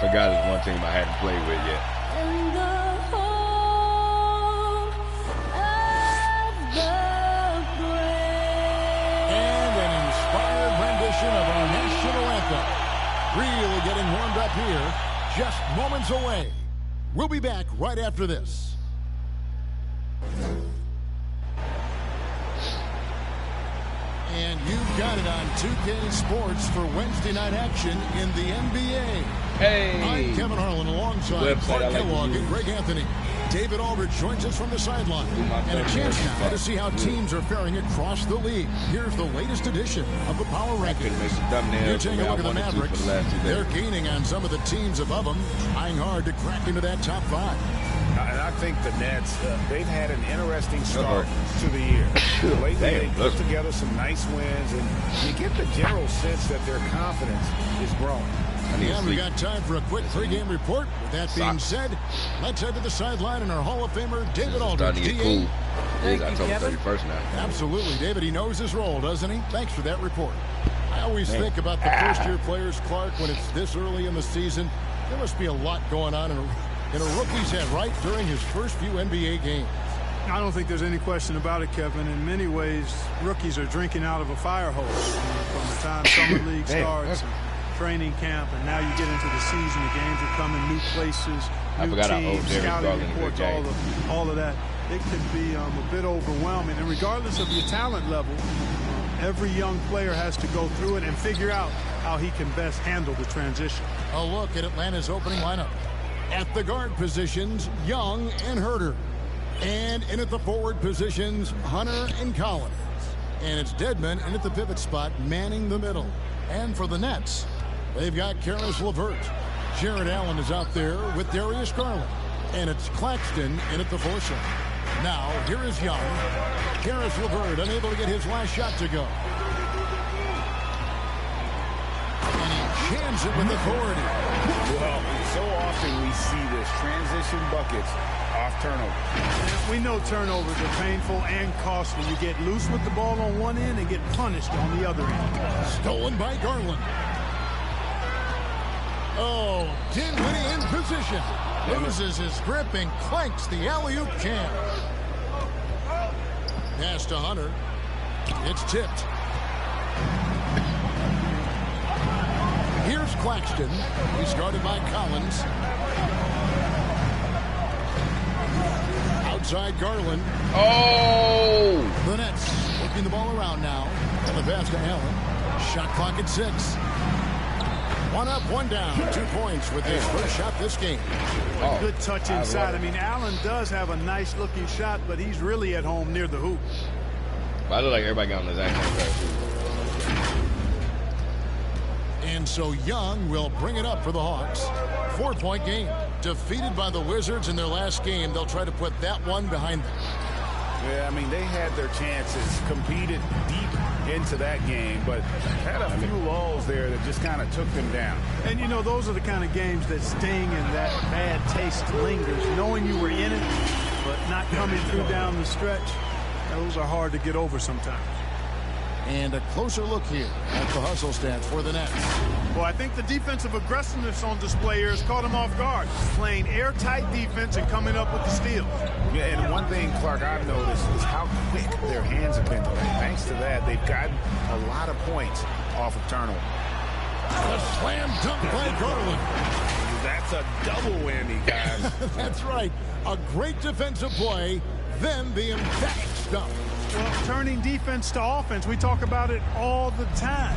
forgot it's one team I hadn't played with yet. In the home of the brave. And an inspired rendition of our national anthem. Really getting warmed up here, just moments away. We'll be back right after this. And you've got it on 2K Sports for Wednesday night action in the NBA. Hey! I'm Kevin Harlan alongside Clark Kellogg and Greg Anthony. David Aldridge joins us from the sideline. And a chance now to see how teams are faring across the league. Here's the latest edition of the Power Rankings. You take a look at the Mavericks. They're gaining on some of the teams above them, trying hard to crack into that top 5. And I think the Nets, they've had an interesting start to the year. Lately, they put together some nice wins, and you get the general sense that their confidence is growing. And we got time for a quick pregame report. With that being said, let's head to the sideline and our Hall of Famer, David Aldridge. Cool. It is October 31st now. Absolutely, David. He knows his role, doesn't he? Thanks for that report. I always think about the first-year players, Clark, when it's this early in the season. There must be a lot going on in a rookie's head, right, during his first few NBA games. I don't think there's any question about it, Kevin. In many ways, rookies are drinking out of a fire hose. From the time summer league starts, training camp, and now you get into the season. The games are coming, new places, new teams, scouting reports, all of that. It can be a bit overwhelming. And regardless of your talent level, every young player has to go through it and figure out how he can best handle the transition. A look at Atlanta's opening lineup. At the guard positions, Young and Herter. And in at the forward positions, Hunter and Collins. And it's Dedmon in at the pivot spot, manning the middle. And for the Nets, they've got Karis LeVert. Jared Allen is out there with Darius Garland. And it's Claxton in at the foursome. Now, here is Young. Karis LeVert unable to get his last shot to go. And he jams it with authority. Well, so often we see this transition buckets off turnover. We know turnovers are painful and costly. You get loose with the ball on one end and get punished on the other end. Stolen by Garland. Oh, Dinwiddie in position. Loses his grip and clanks the alley-oop jam. Pass to Hunter. It's tipped. Here's Claxton. He's guarded by Collins. Outside Garland. Oh! The Nets working the ball around now. And the pass to Allen. Shot clock at 6. One up, one down. 2 points with his first shot this game. Good touch inside. I mean, Allen does have a nice-looking shot, but he's really at home near the hoop. I look like everybody got on his action. And so Young will bring it up for the Hawks. 4-point game. Defeated by the Wizards in their last game, they'll try to put that one behind them. Yeah, I mean, they had their chances, competed deep into that game, but had a few lulls there that just kind of took them down. And, you know, those are the kind of games that sting and that bad taste lingers. Knowing you were in it, but not coming through down the stretch, those are hard to get over sometimes. And a closer look here at the hustle stats for the Nets. Well, I think the defensive aggressiveness on display here has caught them off guard. Playing airtight defense and coming up with the steals. Yeah, and one thing, Clark, I've noticed is how quick their hands have been today. Thanks to that, they've gotten a lot of points off of turnover. A slam dunk by Garland. That's a double whammy, guys. That's right. A great defensive play, then the emphatic stop. Well, turning defense to offense, we talk about it all the time.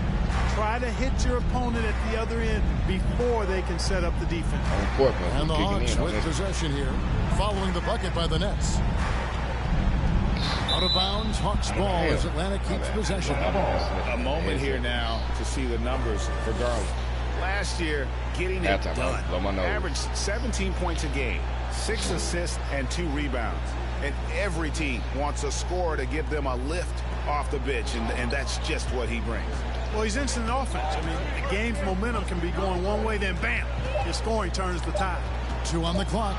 Try to hit your opponent at the other end before they can set up the defense. And the Hawks with possession here, following the bucket by the Nets. Out of bounds, Hawks ball as Atlanta keeps possession. A moment here now to see the numbers for Garland. Last year, getting it done. Averaged 17 points a game, 6 assists, and 2 rebounds. And every team wants a scorer to give them a lift off the bench, and that's just what he brings. Well, he's instant offense. I mean, the game's momentum can be going one way, then bam, his scoring turns the tide. 2 on the clock.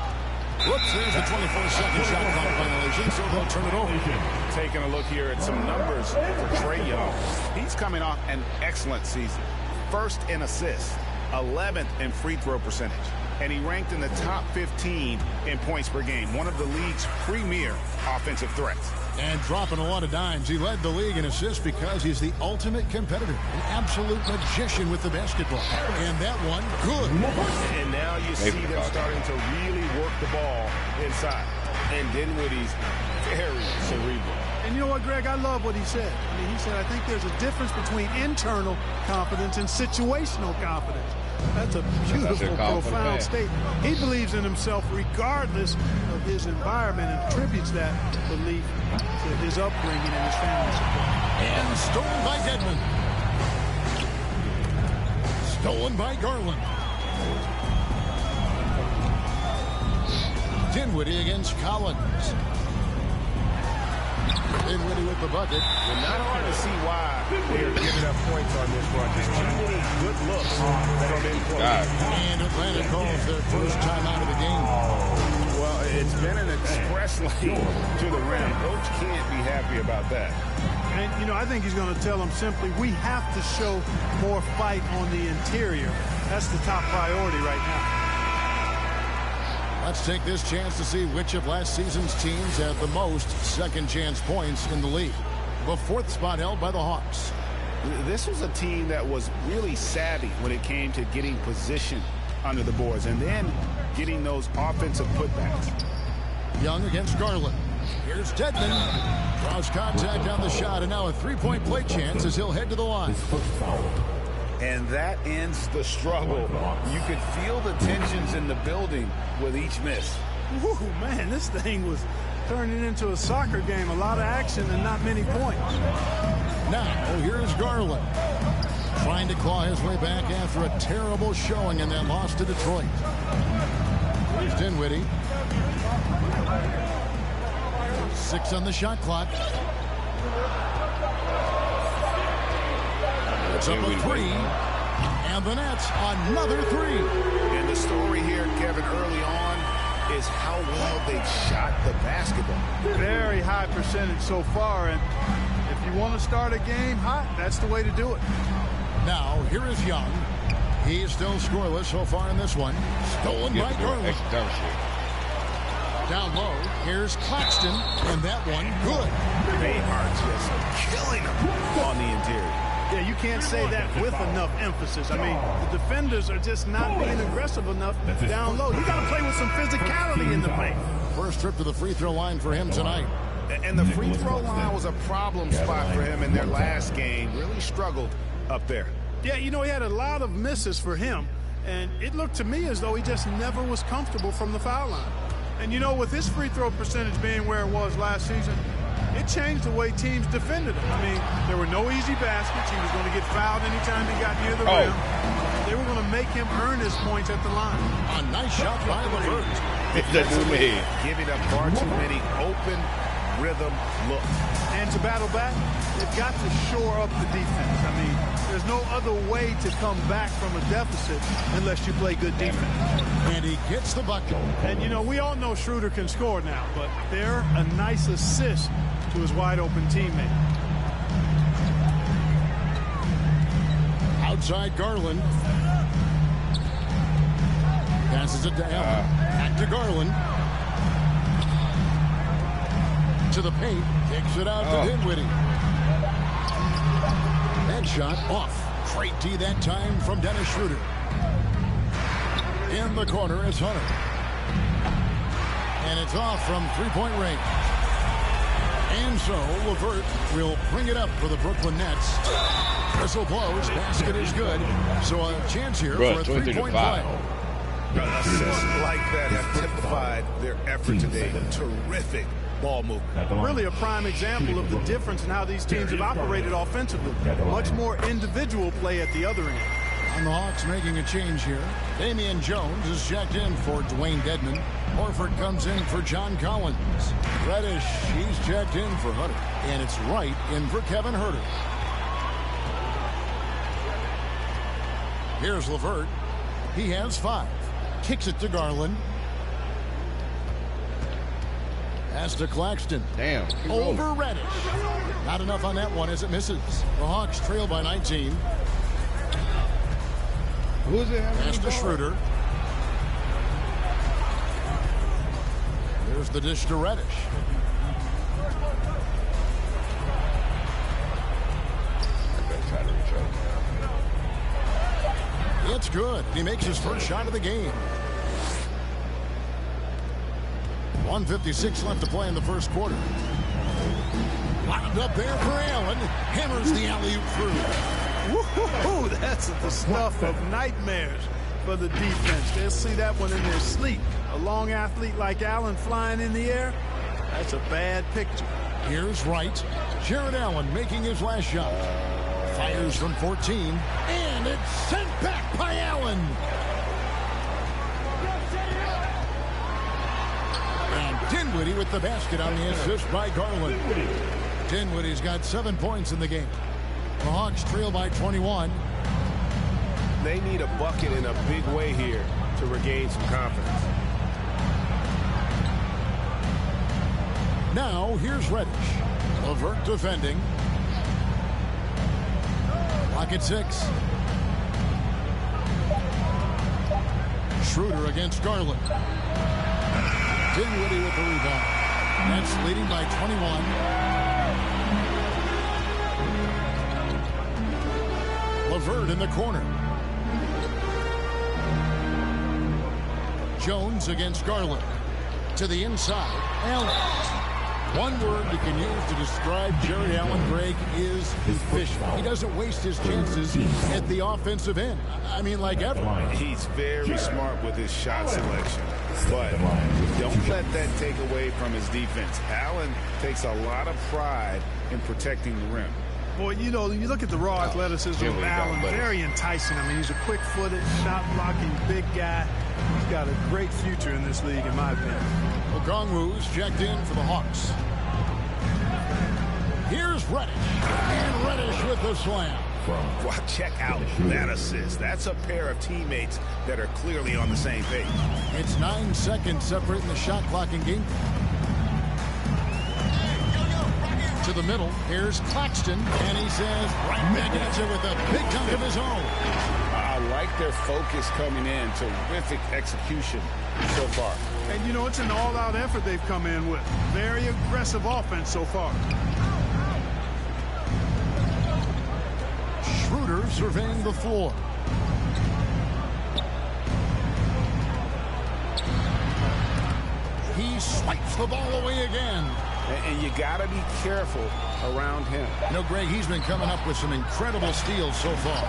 Whoops, there's a 24-second shot clock violation, so they'll turn it over. Taking a look here at some numbers for Trae Young. He's coming off an excellent season. First in assists, 11th in free throw percentage. And he ranked in the top 15 in points per game, one of the league's premier offensive threats. And dropping a lot of dimes. He led the league in assists because he's the ultimate competitor, an absolute magician with the basketball. And that one, good. And now you see them starting to really work the ball inside. And Dinwiddie's very cerebral. And you know what, Greg? I love what he said. I mean, he said, I think there's a difference between internal confidence and situational confidence. That's a beautiful, profound statement. He believes in himself regardless of his environment and attributes that belief to his upbringing and his family support. And stolen by Dedmon. Stolen by Garland. Dinwiddie against Collins. Dinwiddie with the bucket. Well, not hard to see why they're giving up points on this run. Just too many good looks from in close. And Atlanta calls their first time out of the game. Well, it's been an express lane to the rim. Coach can't be happy about that. And, you know, I think he's going to tell them simply, we have to show more fight on the interior. That's the top priority right now. Let's take this chance to see which of last season's teams had the most second chance points in the league. The fourth spot held by the Hawks. This was a team that was really savvy when it came to getting position under the boards and then getting those offensive putbacks. Young against Garland. Here's Dedmon. Draws contact on the shot, and now a three-point play chance as he'll head to the line. And that ends the struggle. You could feel the tensions in the building with each miss. Woo, man, this thing was turning into a soccer game. A lot of action and not many points. Now, here's Garland. Trying to claw his way back after a terrible showing in that loss to Detroit. Here's Dinwiddie. 6 on the shot clock. It's up a 3. And the Nets another 3. And the story here, Kevin, early on is how well they shot the basketball. Very high percentage so far. And if you want to start a game hot, that's the way to do it. Now, here is Young. He's still scoreless so far in this one. Stolen by Garland. Down low, here's Claxton, and that one good. They are just killing them on the interior. Yeah, you can't say that with enough emphasis. I mean, the defenders are just not being aggressive enough down low. You got to play with some physicality in the paint. First trip to the free throw line for him tonight. And the free throw line was a problem spot for him in their last game. Really struggled up there. Yeah, you know, he had a lot of misses for him, and it looked to me as though he just never was comfortable from the foul line. And, you know, with his free throw percentage being where it was last season, it changed the way teams defended him. I mean, there were no easy baskets. He was going to get fouled anytime he got near the rim. They were going to make him earn his points at the line. A nice shot by LeVert. Giving up far too many open rhythm looks. And to battle back, they've got to shore up the defense. I mean, there's no other way to come back from a deficit unless you play good defense. And he gets the bucket. And, you know, we all know Schroeder can score now, but they're a nice assist to his wide-open teammate. Outside Garland. Passes it to Allen. Back to Garland. To the paint. Kicks it out to Dinwiddie. That shot off. Great D that time from Dennis Schroeder. In the corner, it's Hunter. And it's off from three-point range. And so LeVert will bring it up for the Brooklyn Nets. Whistle blows. Basket is good. So a chance here for a three-point play. Assists like that have typified their effort today. Terrific ball movement. Really a prime example of the difference in how these teams have operated offensively. Much more individual play at the other end. And the Hawks making a change here. Damian Jones is checked in for Dwayne Dedmon. Horford comes in for John Collins. Reddish, he's checked in for Hunter. And it's Wright in for Kevin Huerter. Here's LeVert. He has 5. Kicks it to Garland. Pass to Claxton. Damn. Over Reddish. Not enough on that one as it misses. The Hawks trail by 19. Who's it? Pass to Schroeder. There's the dish to Reddish. It's good. He makes his first shot of the game. 1:56 left to play in the first quarter. Lined up there for Allen. Hammers the alley-oop through. Woo-hoo-hoo, that's the stuff of nightmares for the defense. They'll see that one in their sleep. A long athlete like Allen flying in the air, that's a bad picture. Here's Wright. Jared Allen making his last shot. Fires from 14, and it's sent back by Allen. And Dinwiddie with the basket on the assist by Garland. Dinwiddie's got 7 points in the game. The Hawks trail by 21. They need a bucket in a big way here to regain some confidence. Now, here's Reddish. LeVert defending. Clock at 6. Schroeder against Garland. Dinwiddie with the rebound. Nets leading by 21. LeVert in the corner. Jones against Garland. To the inside. Allen. One word you can use to describe Jared Allen, Greg, is efficient. He doesn't waste his chances at the offensive end. I mean, like ever. He's very smart with his shot selection, but don't let that take away from his defense. Allen takes a lot of pride in protecting the rim. Boy, you know, you look at the raw athleticism of Allen, very enticing. I mean, he's a quick-footed, shot-blocking, big guy. He's got a great future in this league, in my opinion. Okongwu's checked in for the Hawks. Here's Reddish. And Reddish with the slam. Well, check out that assist. That's a pair of teammates that are clearly on the same page. It's 9 seconds separating the shot clock and game. To the middle. Here's Claxton. And he says, right back at you with a big dunk of his own. I like their focus coming in. Terrific execution so far. And, you know, it's an all-out effort they've come in with. Very aggressive offense so far. Schroeder surveying the floor. He swipes the ball away again. And you got to be careful around him. You know, Greg, he's been coming up with some incredible steals so far.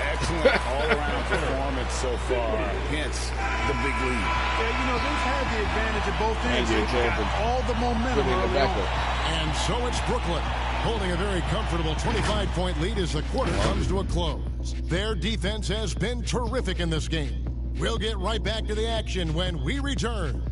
Excellent all-around performance so far. Hence the big lead. Yeah, you know, they've had the advantage at both ends. They've got all the momentum early on. And so it's Brooklyn holding a very comfortable 25-point lead as the quarter comes to a close. Their defense has been terrific in this game. We'll get right back to the action when we return.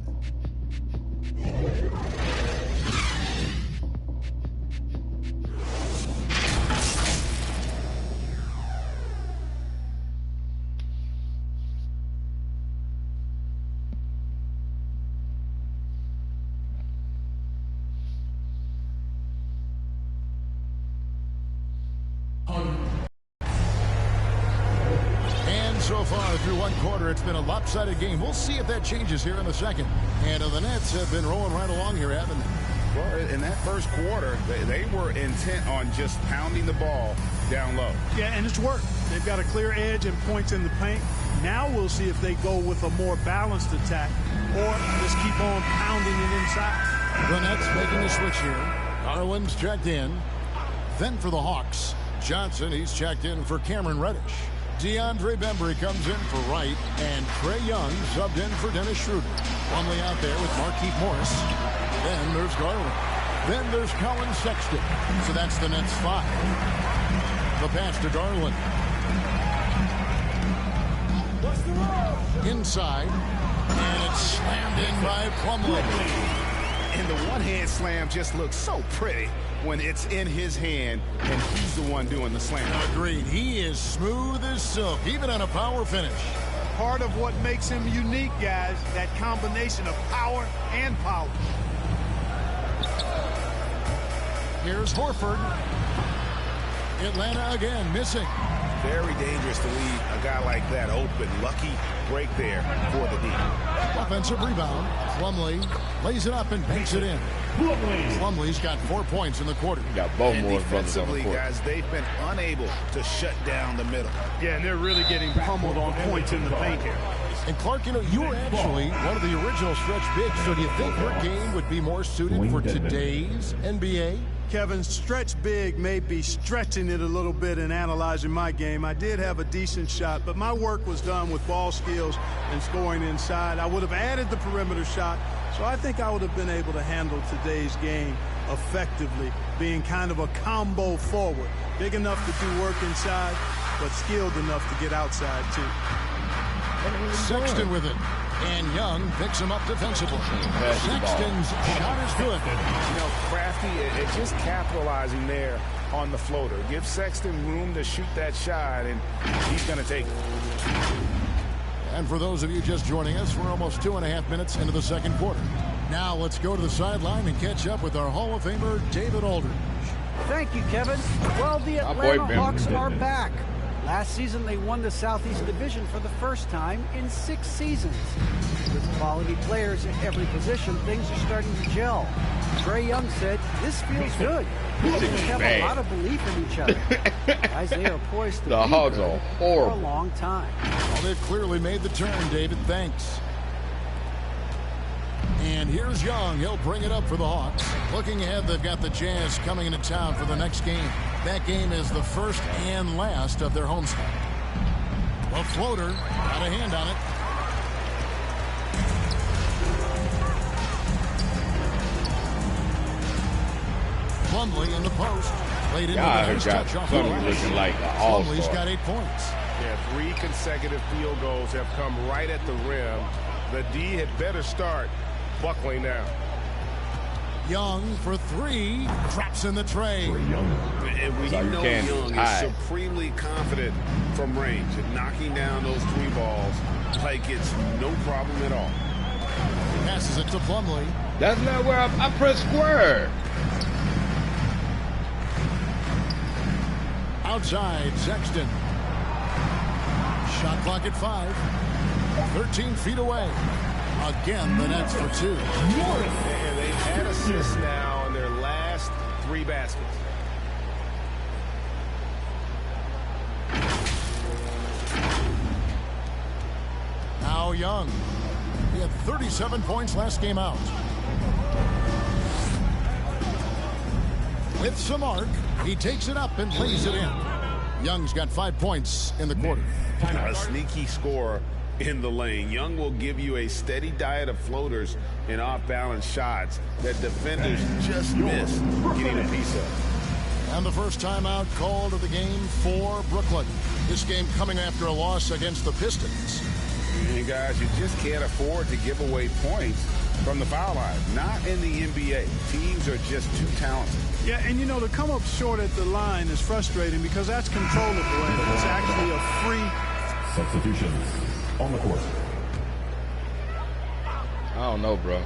So far through one quarter, it's been a lopsided game. We'll see if that changes here in the second. And the Nets have been rolling right along here, haven't they? Well, in that first quarter, they were intent on just pounding the ball down low. Yeah, and it's worked. They've got a clear edge and points in the paint. Now we'll see if they go with a more balanced attack or just keep on pounding it inside. The Nets making a switch here. Garland's checked in. Then for the Hawks, Johnson, he's checked in for Cameron Reddish. DeAndre Bembry comes in for Wright, and Trae Young subbed in for Dennis Schroeder. Plumlee out there with Markieff Morris. Then there's Garland. Then there's Colin Sexton. So that's the Nets 5. The pass to Garland. Inside, and it's slammed in by Plumlee. And the one-hand slam just looks so pretty when it's in his hand and he's the one doing the slam. Agreed. He is smooth as silk, even on a power finish. Part of what makes him unique, guys, that combination of power and power. Here's Horford. Atlanta again missing. Very dangerous to leave a guy like that open. Lucky break there for the D. Offensive rebound. Plumlee lays it up and banks it in. Plumlee's got 4 points in the quarter. Got both And more brothers on the defensively, court. guys, they've been unable to shut down the middle. Yeah, and they're really getting pummeled on points in the paint here. And Clark, you know, you were actually one of the original stretch bigs, so do you think your game would be more suited for today's NBA? Kevin, stretch big may be stretching it a little bit in analyzing my game. I did have a decent shot, but my work was done with ball skills and scoring inside. I would have added the perimeter shot, so I think I would have been able to handle today's game effectively, being kind of a combo forward. Big enough to do work inside, but skilled enough to get outside, too. Sexton with it. And Young picks him up defensively. Sexton's shot is good. You know, Crafty is just capitalizing there on the floater. Give Sexton room to shoot that shot, and he's going to take it. And for those of you just joining us, we're almost 2.5 minutes into the second quarter. Now let's go to the sideline and catch up with our Hall of Famer, David Aldridge. Thank you, Kevin. Well, the Atlanta Hawks are back. Last season, they won the Southeast Division for the first time in 6 seasons. With quality players at every position, things are starting to gel. Trae Young said, "This feels good. We have a lot of belief in each other." Guys, they are poised to The be Hawks good are for a horrible. long time. Well, they've clearly made the turn, David. Thanks. And here's Young. He'll bring it up for the Hawks. Looking ahead, they've got the Jazz coming into town for the next game. That game is the first and last of their homestand. The floater got a hand on it. Plumlee in the post. Played into the nice touch off the Plumlee glass. looking like an all-star. Plumlee's got 8 points. Yeah, 3 consecutive field goals have come right at the rim. The D had better start buckling down. Young for 3. Drops in the tray. And we know Young is supremely confident from range and knocking down those 3 balls like it's no problem at all. Passes it to Plumlee. That's not where I press square. Outside, Sexton. Shot clock at 5. 13 feet away. Again, the Nets for 2. And they've had assists now in their last 3 baskets. Now Young. He had 37 points last game out. With some arc, he takes it up and lays it in. Young's got 5 points in the quarter. A sneaky scorer in the lane. Young will give you a steady diet of floaters and off-balance shots that defenders just miss getting a piece of. And the first timeout called of the game for Brooklyn. This game coming after a loss against the Pistons. And guys, you just can't afford to give away points from the foul line. Not in the NBA. Teams are just too talented. Yeah, and you know, to come up short at the line is frustrating because that's controllable and it's actually a free substitutions on the court. I don't know, bro.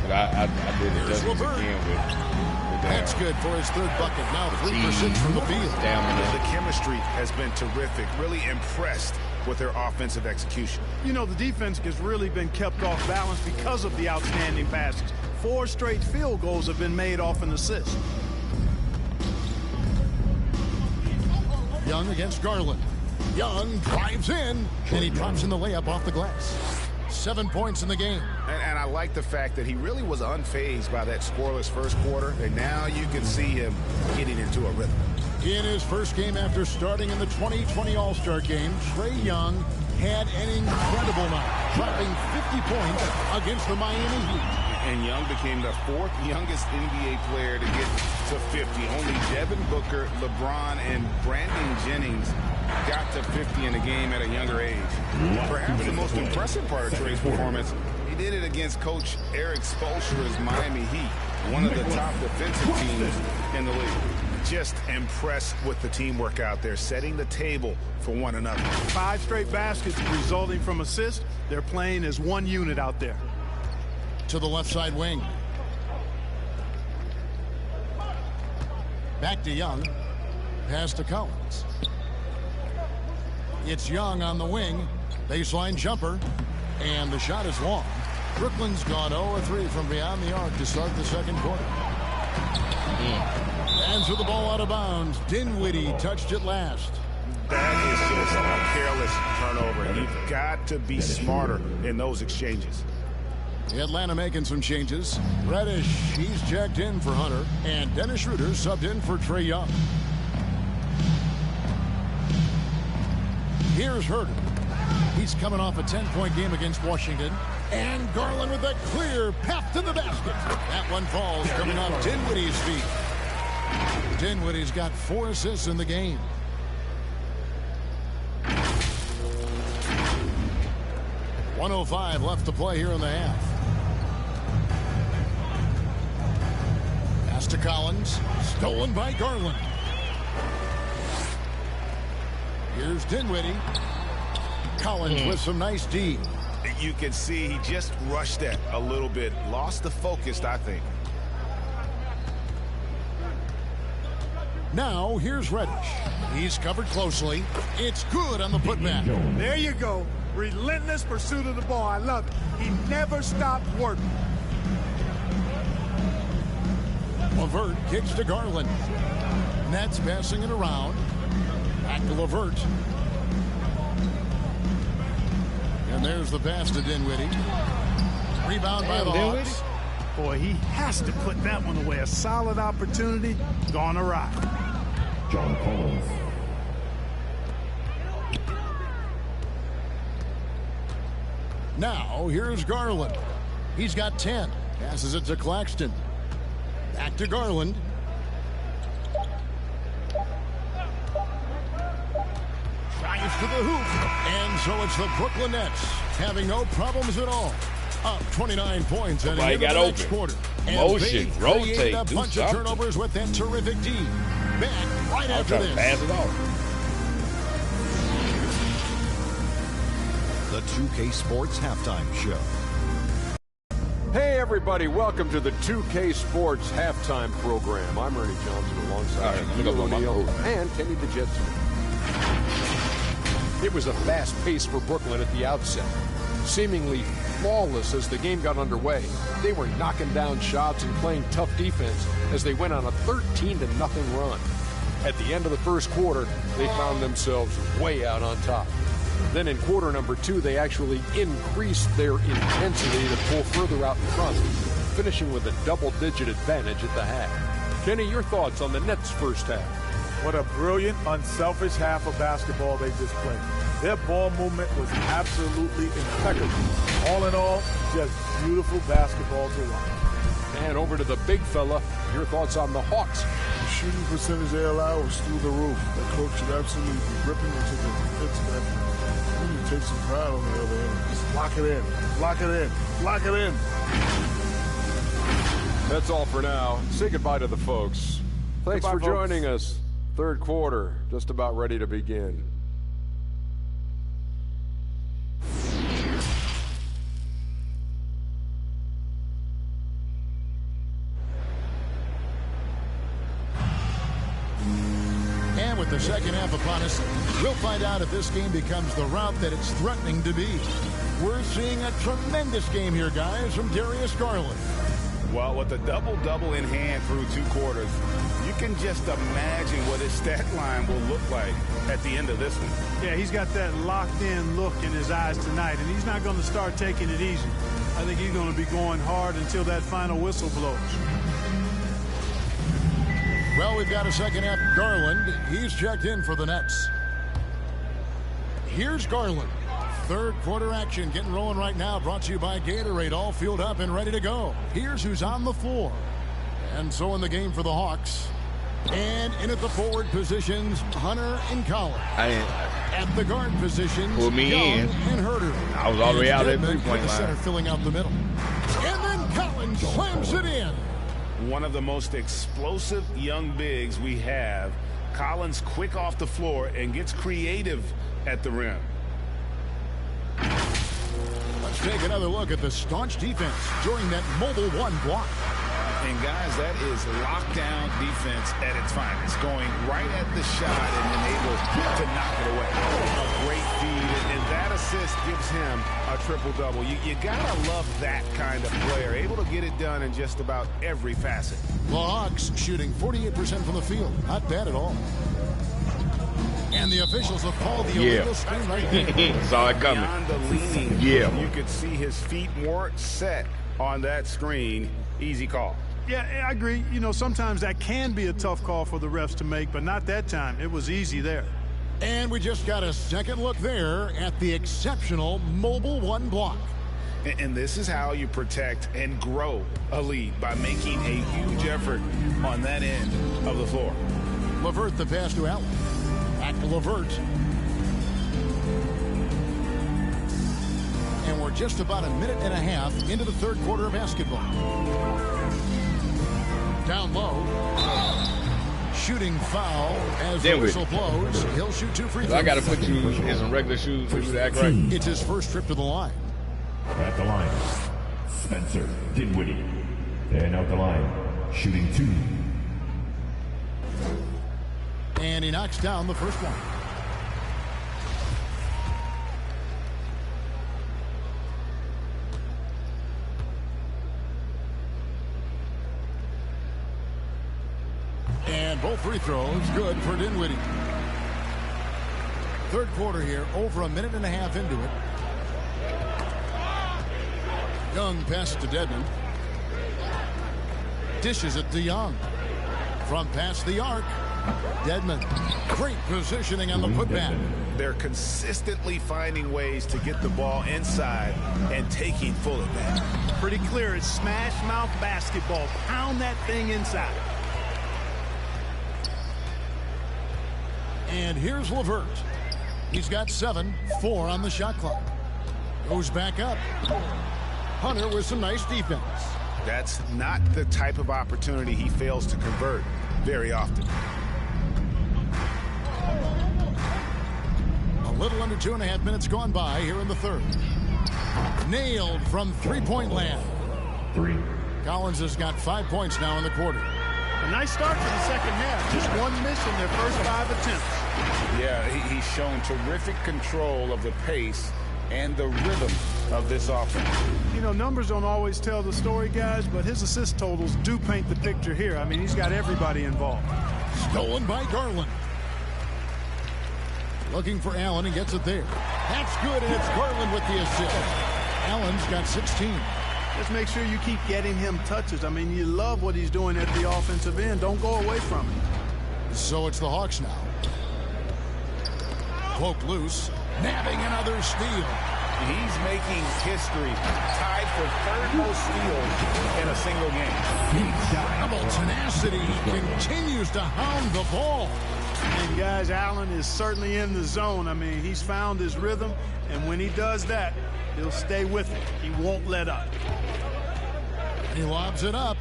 But I did it just again with That's good for his 3rd bucket. Now 3% from the field. The chemistry has been terrific. Really impressed with their offensive execution. You know, the defense has really been kept off balance because of the outstanding passes. 4 straight field goals have been made off an assist. Young against Garland. Young drives in, and he drops in the layup off the glass. 7 points in the game. And I like the fact that he really was unfazed by that scoreless first quarter, and now you can see him getting into a rhythm. In his first game after starting in the 2020 All-Star Game, Trae Young had an incredible night, dropping 50 points against the Miami Heat. And Young became the 4th youngest NBA player to get to 50. Only Devin Booker, LeBron, and Brandon Jennings got to 50 in a game at a younger age. Perhaps the most impressive part of Trae's performance, he did it against Coach Eric Spoelstra's Miami Heat, one of the top defensive teams in the league. Just impressed with the teamwork out there, setting the table for one another. 5 straight baskets resulting from assists. They're playing as one unit out there. To the left side wing. Back to Young. Pass to Collins. It's Young on the wing. Baseline jumper. And the shot is long. Brooklyn's gone 0-3 from beyond the arc to start the second quarter. Hands with the ball out of bounds. Dinwiddie touched it last. That is just a careless turnover. You've got to be smarter in those exchanges. Atlanta making some changes. Reddish, he's checked in for Hunter. And Dennis Schroeder subbed in for Trae Young. Here's Herter. He's coming off a 10-point game against Washington. And Garland with a clear path to the basket. That one falls coming off Dinwiddie's feet. Dinwiddie's got 4 assists in the game. .105 left to play here in the half. Pass to Collins. Stolen by Garland. Here's Dinwiddie. Collins with some nice D. You can see he just rushed that a little bit. Lost the focus, I think. Now, here's Reddish. He's covered closely. It's good on the putback. There you go. Relentless pursuit of the ball. I love it. He never stopped working. LeVert kicks to Garland. Nets passing it around. Back to LeVert. And there's the pass to Dinwiddie. Rebound by the Hawks. Boy, he has to put that one away. A solid opportunity gone awry. John Collins. Now, here's Garland. He's got 10. Passes it to Claxton. Back to Garland. Drives to the hoop. And so it's the Brooklyn Nets having no problems at all. Up 29 points at the end of the next quarter. And motion, they rotate, a bunch of turnovers with that terrific D. Back right after this. Pass it off. The 2K Sports Halftime Show. Hey everybody, welcome to the 2K Sports Halftime Program. I'm Ernie Johnson alongside Hugh O'Neal and Kenny the Jet Smith. It was a fast pace for Brooklyn at the outset. Seemingly flawless as the game got underway. They were knocking down shots and playing tough defense as they went on a 13-0 run. At the end of the first quarter, they found themselves way out on top. Then in quarter number 2, they actually increased their intensity to pull further out in front, finishing with a double-digit advantage at the half. Kenny, your thoughts on the Nets' first half? What a brilliant, unselfish half of basketball they just played. Their ball movement was absolutely impeccable. All in all, just beautiful basketball to watch. And over to the big fella, your thoughts on the Hawks? The shooting percentage they allowed was through the roof. The coach should absolutely be ripping into the defensive effort. We need to take some pride on the other end. Just lock it in, lock it in, lock it in. That's all for now. Say goodbye to the folks. Thanks for joining us. Third quarter, just about ready to begin. And with the second half upon us, we'll find out if this game becomes the route that it's threatening to be. We're seeing a tremendous game here, guys, from Darius Garland. Well, with the double-double in hand through 2 quarters, you can just imagine what his stat line will look like at the end of this one. Yeah, he's got that locked-in look in his eyes tonight, and he's not going to start taking it easy. I think he's going to be going hard until that final whistle blows. Well, we've got a second half. Garland, he's checked in for the Nets. Here's Garland. Third quarter action getting rolling right now, brought to you by Gatorade, all fueled up and ready to go. Here's who's on the floor. And so in the game for the Hawks. And in at the forward positions, Hunter and Collins. At the guard positions, pull me Young in. and Herter. I was all the way out at three-point the center line. filling out the middle. And then Collins slams it in. One of the most explosive young bigs we have. Collins quick off the floor and gets creative at the rim. Let's take another look at the staunch defense during that mobile one block. And guys, that is lockdown defense at its finest, going right right at the shot and then able to knock it away. A great feed, and that assist gives him a triple-double. You gotta love that kind of player, able to get it done in just about every facet. The Hawks shooting 48% from the field. Not bad at all. And the officials have called the illegal screen right there. Saw it coming. Beyond the leaning, you could see his feet weren't set on that screen. Easy call. Yeah, I agree. You know, sometimes that can be a tough call for the refs to make, but not that time. It was easy there. And we just got a second look there at the exceptional Mobile One block. And this is how you protect and grow a lead, by making a huge effort on that end of the floor. LeVert the pass to Allen. Back to LeVert. And we're just about a minute and a half into the third quarter of basketball. Down low. Shooting foul as the whistle blows. He'll shoot 2 free throws. I got to put you in some regular shoes for you to act right. It's his first trip to the line. At the line, Spencer Dinwiddie. And out the line, shooting 2. And he knocks down the first one. And both free throws good for Dinwiddie. Third quarter here, over a minute and a half into it. Young passes to Dedmon. Dishes it to Young. From past the arc. Dedmon. Great positioning on the putback. They're consistently finding ways to get the ball inside and taking full advantage. Pretty clear. It's smash mouth basketball. Pound that thing inside. And here's LeVert. He's got 7, 4 on the shot clock. Goes back up. Hunter with some nice defense. That's not the type of opportunity he fails to convert very often. A little under 2.5 minutes gone by here in the third. Nailed from three-point land. 3. Collins has got 5 points now in the quarter. A nice start to the second half. Just 1 miss in their first 5 attempts. Yeah, he's shown terrific control of the pace and the rhythm of this offense. You know, numbers don't always tell the story, guys, but his assist totals do paint the picture here. I mean, he's got everybody involved. Stolen by Garland. Looking for Allen and gets it there. That's good, and it's Garland with the assist. Allen's got 16. Just make sure you keep getting him touches. I mean, you love what he's doing at the offensive end. Don't go away from it. So it's the Hawks now. Poke loose. Nabbing another steal. He's making history, tied for third most steals in a single game. Incredible tenacity. He continues to hound the ball. And guys, Allen is certainly in the zone. I mean, he's found his rhythm, and when he does that, he'll stay with it. He won't let up. He lobs it up.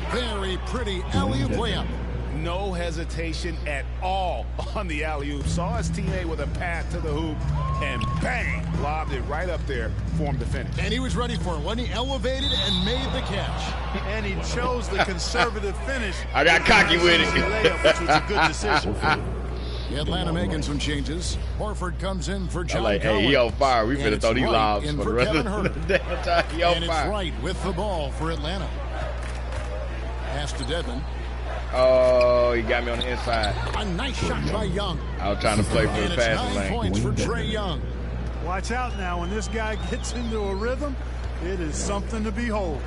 Very pretty alley-oop layup. No hesitation at all on the alley-oop. Saw his teammate with a path to the hoop, and bang, lobbed it right up there for him to finish. And he was ready for it when he elevated and made the catch. And he chose the conservative finish. I got cocky with it. Layup, which was a good decision. Atlanta making some changes. Horford comes in for John like, Collins. hey, he on fire. We finna throw these lobs for the rest of the damn time. He on and it's fire. right with the ball for Atlanta. Pass to Dedmon. Oh, he got me on the inside. A nice shot by Young. I was trying to play for the And it's passing 9 lane. points for Trae Young. Watch out now. When this guy gets into a rhythm, it is something to behold.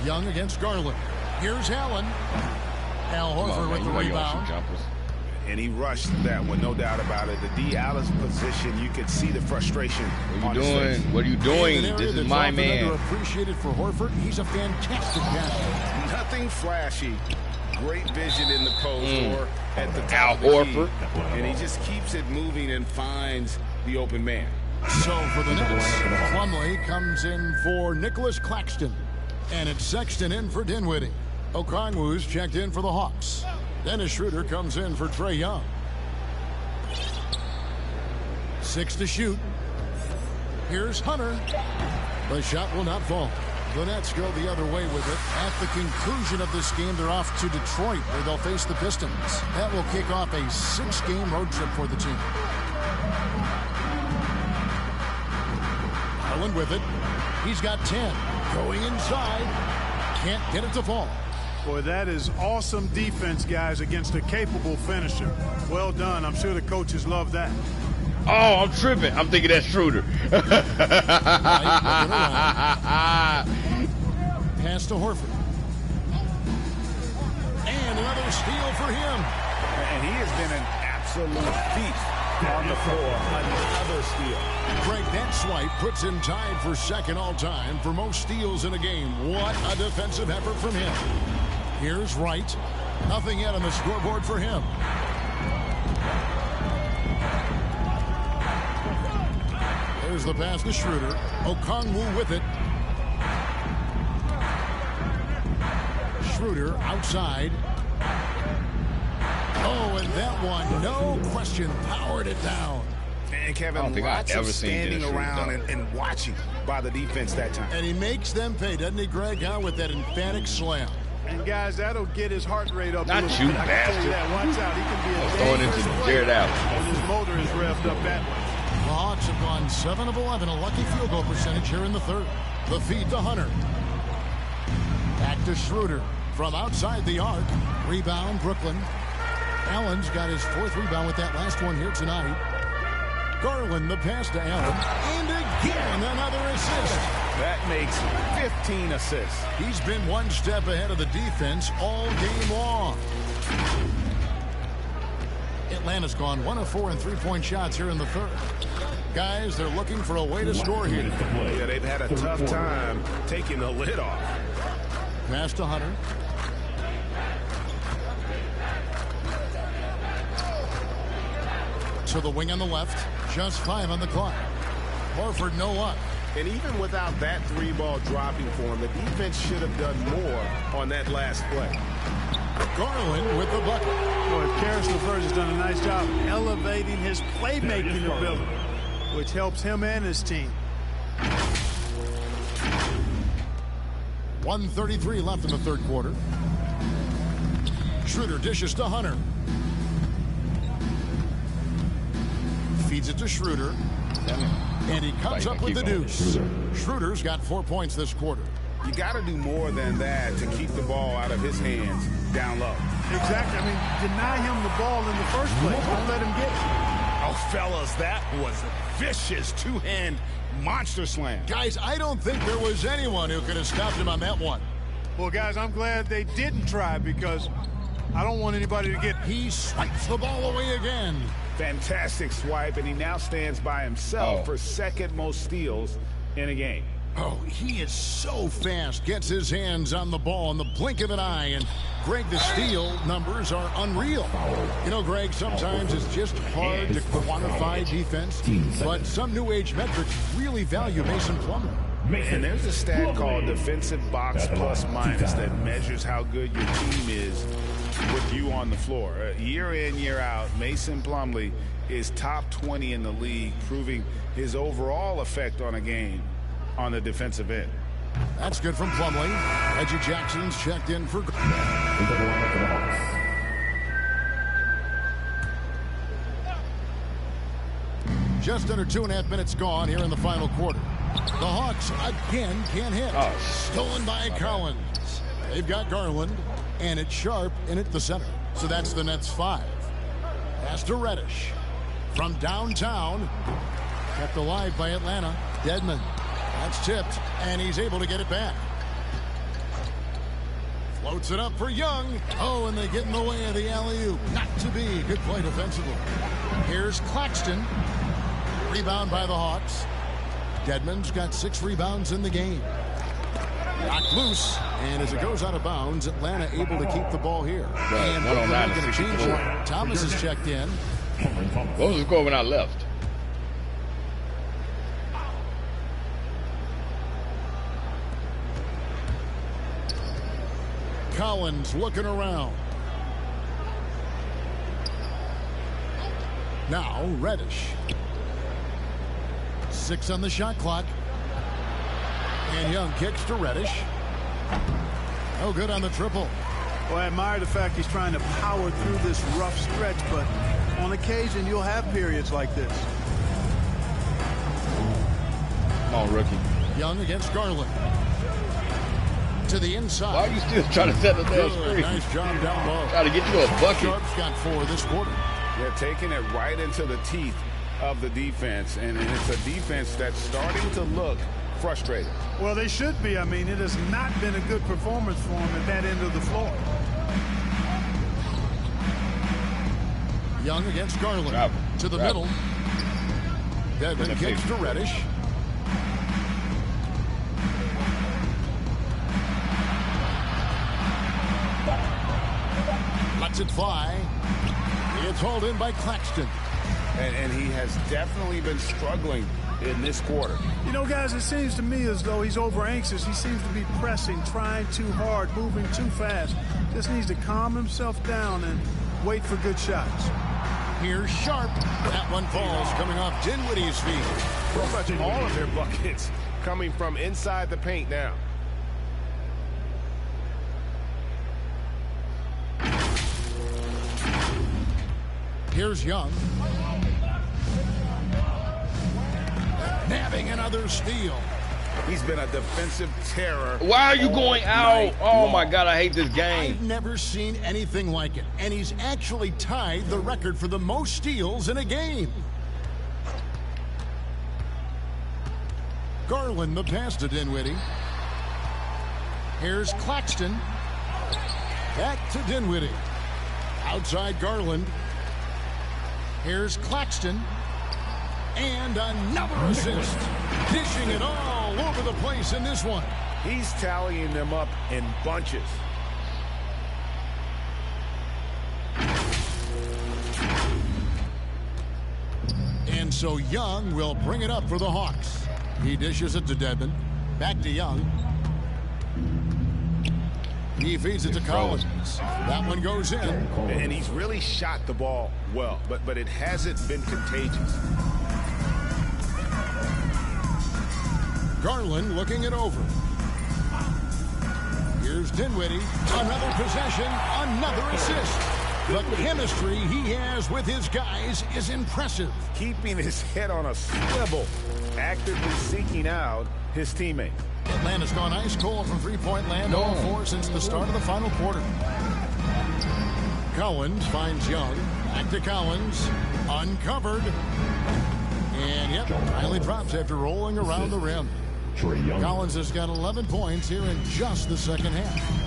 Young against Garland. Here's Allen. Al Horford with the rebound. And he rushed that one, no doubt about it. The D. Allen's position, you could see the frustration. What are you doing? What are you doing? This is my man. Appreciated for Horford. He's a fantastic passer. Nothing flashy. Great vision in the post or at the top Al of the Horford. key. And he just keeps it moving and finds the open man. So for the Knicks, Plumlee comes in for Nicholas Claxton. And it's Sexton in for Dinwiddie. Okongwu's checked in for the Hawks. Dennis Schroeder comes in for Trae Young. 6 to shoot. Here's Hunter. The shot will not fall. The Nets go the other way with it. At the conclusion of this game, they're off to Detroit, where they'll face the Pistons. That will kick off a 6-game road trip for the team. Garland with it. He's got 10. Going inside. Can't get it to fall. Boy, that is awesome defense, guys, against a capable finisher. Well done. I'm sure the coaches love that. Oh, I'm tripping. I'm thinking that's Schroeder. Pass to Horford. And another steal for him. And he has been an absolute feast on the floor. Another steal. Greg, that swipe puts him tied for second all-time for most steals in a game. What a defensive effort from him. Here's Wright. Nothing yet on the scoreboard for him. There's the pass to Schroeder. Okongwu with it. Schroeder outside. Oh, and that one, no question, powered it down. And Kevin, I don't think I've ever seen standing around and watching by the defense that time. And he makes them pay, doesn't he, Greg, with that emphatic slam. And, guys, that'll get his heart rate up. Not you, bastard. Watch out. He can be a throwing into Jared Allen. And his motor is revved up that way. The Hawks have gone 7 of 11, a lucky field goal percentage here in the third. The feed to Hunter. Back to Schroeder from outside the arc. Rebound, Brooklyn. Allen's got his 4th rebound with that last one here tonight. Garland, the pass to Allen. And again, another assist. That makes 15 assists. He's been one step ahead of the defense all game long. Atlanta's gone 1 of 4 in three-point shots here in the third. Guys, they're looking for a way to score here. Yeah, they've had a tough time taking the lid off. Pass to Hunter. To the wing on the left. Just 5 on the clock. Horford no luck. And even without that 3-ball dropping for him, the defense should have done more on that last play. Garland with the bucket. Boy, Karis LeVert has done a nice job elevating his playmaking ability, which helps him and his team. 1:33 left in the third quarter. Schroeder dishes to Hunter. Feeds it to Schroeder. And he comes up with the deuce. Schroeder's got 4 points this quarter. You got to do more than that to keep the ball out of his hands down low. Exactly. I mean, deny him the ball in the first place. Don't let him get it. Oh, fellas, that was a vicious two-hand monster slam. Guys, I don't think there was anyone who could have stopped him on that one. Well, guys, I'm glad they didn't try because I don't want anybody to get... He swipes the ball away again. Fantastic swipe, and he now stands by himself for second most steals in a game. Oh, he is so fast. Gets his hands on the ball in the blink of an eye. And, Greg, the steal numbers are unreal. You know, Greg, sometimes it's just hard to quantify defense. But some new age metrics really value Mason Plumlee. And there's a stat called defensive box plus minus that measures how good your team is with you on the floor. Year in, year out, Mason Plumlee is top 20 in the league, proving his overall effect on a game on the defensive end. That's good from Plumlee. Reggie Jackson's checked in for... Just under 2.5 minutes gone here in the final quarter. The Hawks again can't hit. Stolen by Collins. They've got Garland, and it's Sharp in at the center. So that's the Nets 5. Pass to Reddish. From downtown. Kept alive by Atlanta. Dedmon. That's tipped, and he's able to get it back. Floats it up for Young. Oh, and they get in the way of the alley-oop. Not to be. Good play defensively. Here's Claxton. Rebound by the Hawks. Dedmon's got 6 rebounds in the game. Knocked loose, and as it goes out of bounds, Atlanta able to keep the ball here. And they're going to change it. Thomas is checked in. What was the score when I left? Collins looking around. Now Reddish. 6 on the shot clock. And Young kicks to Reddish. No good on the triple. Well, I admire the fact he's trying to power through this rough stretch, but on occasion you'll have periods like this. Come on, rookie. Young against Garland. To the inside. Why are you still trying to set the damn screen? Nice job down low. Try to get you a bucket. Sharp's got 4 this quarter. They're taking it right into the teeth of the defense, and it's a defense that's starting to look frustrated. Well, they should be. I mean, it has not been a good performance for them at that end of the floor. Young against Garland. To the middle. Dedmon kicks to Reddish. Lets it fly. It's hauled in by Claxton. And he has definitely been struggling in this quarter. You know, guys, it seems to me as though he's over anxious. He seems to be pressing, trying too hard, moving too fast. Just needs to calm himself down and wait for good shots. Here's Sharp. That one falls, coming off Dinwiddie's feet. Pretty much all of their buckets coming from inside the paint now. Here's Young. Nabbing another steal. He's been a defensive terror. Why are you going out? Oh, my God, I hate this game. I've never seen anything like it. And he's actually tied the record for the most steals in a game. Garland the pass to Dinwiddie. Here's Claxton. Back to Dinwiddie. Outside Garland. Here's Claxton. And another assist. Dishing it all over the place in this one. He's tallying them up in bunches. And so Young will bring it up for the Hawks. He dishes it to Dedmon. Back to Young. He feeds it to Collins. That one goes in. And he's really shot the ball well, but it hasn't been contagious. Garland looking it over. Here's Dinwiddie. Another possession, another assist. The chemistry he has with his guys is impressive. Keeping his head on a swivel, actively seeking out his teammates. Atlanta's gone ice cold from three-point land, 0-4 since the start of the final quarter. Collins finds Young. Back to Collins. Uncovered. And yep, finally drops after rolling around the rim. Collins has got 11 points here in just the second half.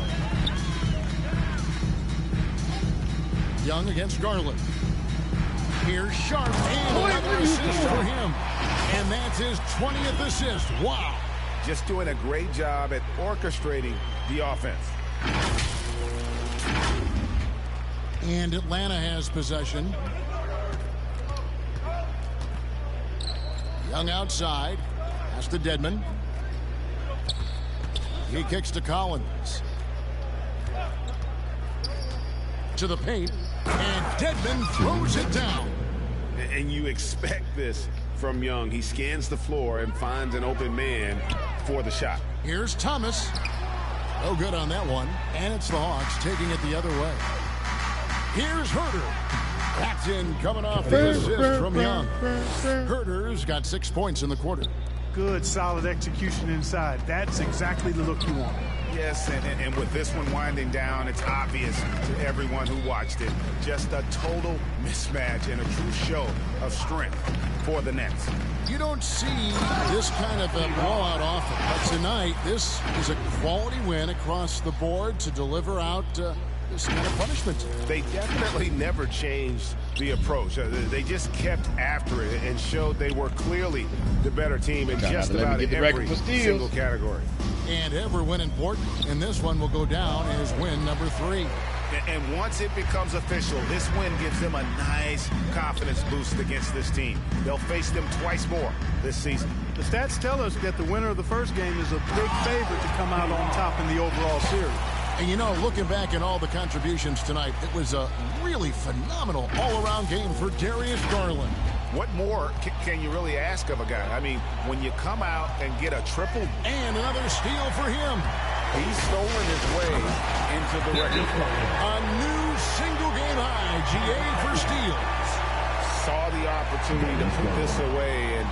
Young against Garland. Here's Sharp, and another assist for him. And that's his 20th assist. Wow. Just doing a great job at orchestrating the offense. And Atlanta has possession. Young outside. Pass to Dedmon. He kicks to Collins. To the paint. And Dedmon throws it down. And you expect this from Young. He scans the floor and finds an open man for the shot. Here's Thomas. No good on that one. And it's the Hawks taking it the other way. Here's Herter. That's in, coming off the assist from Young. Herter's got 6 points in the quarter. Good, solid execution inside. That's exactly the look you want. Yes, and with this one winding down, it's obvious to everyone who watched it. Just a total mismatch and a true show of strength for the Nets. You don't see this kind of a blowout often, but tonight this is a quality win across the board to deliver out this kind of punishment. They definitely never changed the approach. They just kept after it and showed they were clearly the better team in just about every single category. And every win important, and this one will go down as win number 3. And once it becomes official, this win gives them a nice confidence boost against this team. They'll face them twice more this season. The stats tell us that the winner of the first game is a big favorite to come out on top in the overall series. And you know, looking back at all the contributions tonight, it was a really phenomenal all-around game for Darius Garland. What more can you really ask of a guy? I mean, when you come out and get a triple. And another steal for him. He's stolen his way into the record. A new single-game high, GA for steals. Saw the opportunity to put this away and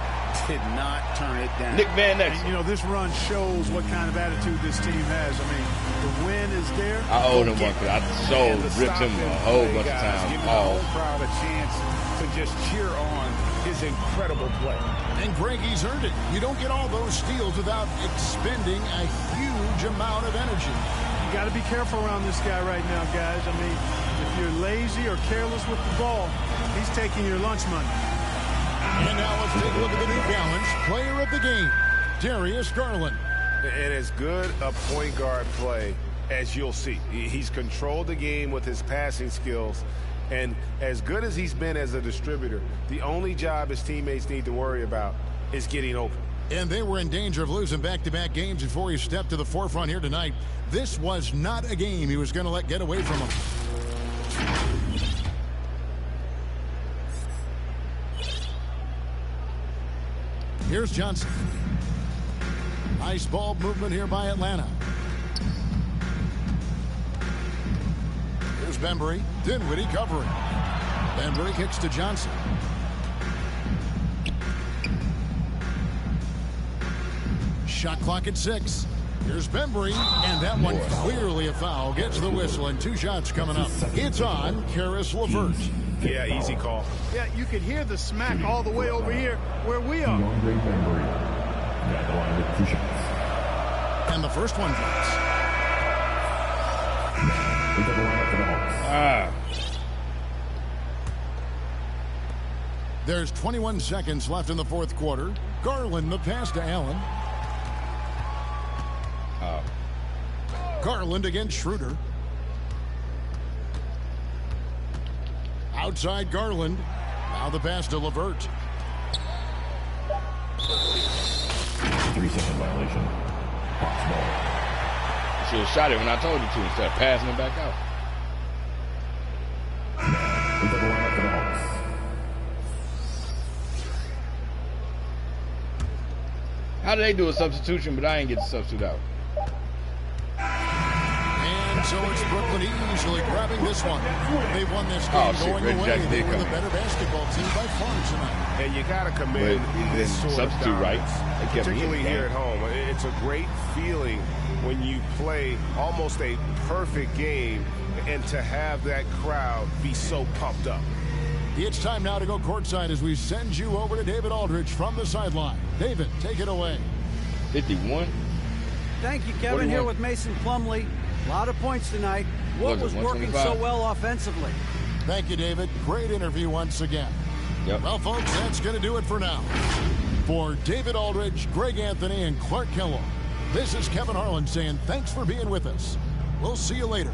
did not turn it down. Nick Van Exel. You know, this run shows what kind of attitude this team has. I mean, the win is there. I owed him one because I ripped him a whole bunch of times. Give the whole crowd a chance to just cheer on his incredible play. And Greg, he's earned it. You don't get all those steals without expending a huge amount of energy. You got to be careful around this guy right now, guys. I mean, if you're lazy or careless with the ball, he's taking your lunch money. And now let's take a look at the New Balance player of the game, Darius Garland. And as good a point guard play as you'll see. He's controlled the game with his passing skills. And as good as he's been as a distributor, the only job his teammates need to worry about is getting open. And they were in danger of losing back-to-back games before he stepped to the forefront here tonight. This was not a game he was going to let get away from him. Here's Johnson. Nice ball movement here by Atlanta. Here's Bembry. Dinwiddie covering. Bembry kicks to Johnson. Shot clock at 6. Here's Bembry, and that one clearly a foul. Gets the whistle, and 2 shots coming up. It's on Caris LeVert. Yeah, easy call. Yeah, you could hear the smack all the way over here where we are. And the first one drops. There's 21 seconds left in the fourth quarter. Garland the pass to Allen. Garland against Schroeder. Outside Garland. Now the pass to LeVert. 3-second violation. Box ball. Should have shot it when I told you to instead of passing it back out. Into the lineup for the Hawks. How did they do a substitution, but I didn't get the substitute out? And so it's Brooklyn easily grabbing this one. They won this game going away. They were the better basketball team by far tonight. And you got to commend this sort of dominance, particularly here at home. It's a great feeling when you play almost a perfect game and to have that crowd be so pumped up. It's time now to go courtside as we send you over to David Aldridge from the sideline. David, take it away. 51. Thank you, Kevin. 41. Here with Mason Plumlee. A lot of points tonight. What was working so well offensively? Thank you, David. Great interview once again. Yep. Well, folks, that's going to do it for now. For David Aldridge, Greg Anthony, and Clark Kellogg, this is Kevin Harlan saying thanks for being with us. We'll see you later.